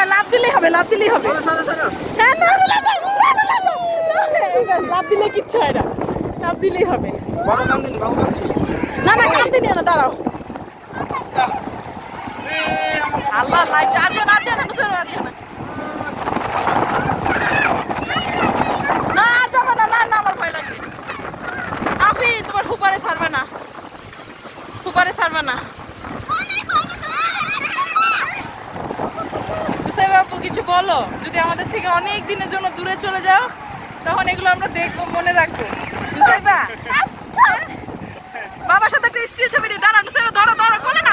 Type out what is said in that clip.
হ্যাঁ লাভ দিলেই হবে, লাভ দিলেই হবে। হ্যাঁ লাভ দিলে কিচ্ছু হয় না, লাভ দিলেই হবে। না না কান্দি নিও না, দাঁড়াও। আল্লাহ লাইট আসবে না, আসবে না, আসবে না, আসবে না। না আর যাবে না, না না আমার ভয় লাগে। আপনি তোমার ফুপারে ছাড়বে না, ফুপারে ছাড়বে না। বাবু কিছু বলো, যদি আমাদের থেকে অনেক দিনের জন্য দূরে চলে যাও তখন এগুলো আমরা দেখবো, মনে রাখবো। বাবার সাথে একটা স্টিল ছবি নিয়ে দাঁড়ানো, ধরো ধরো কোলে না।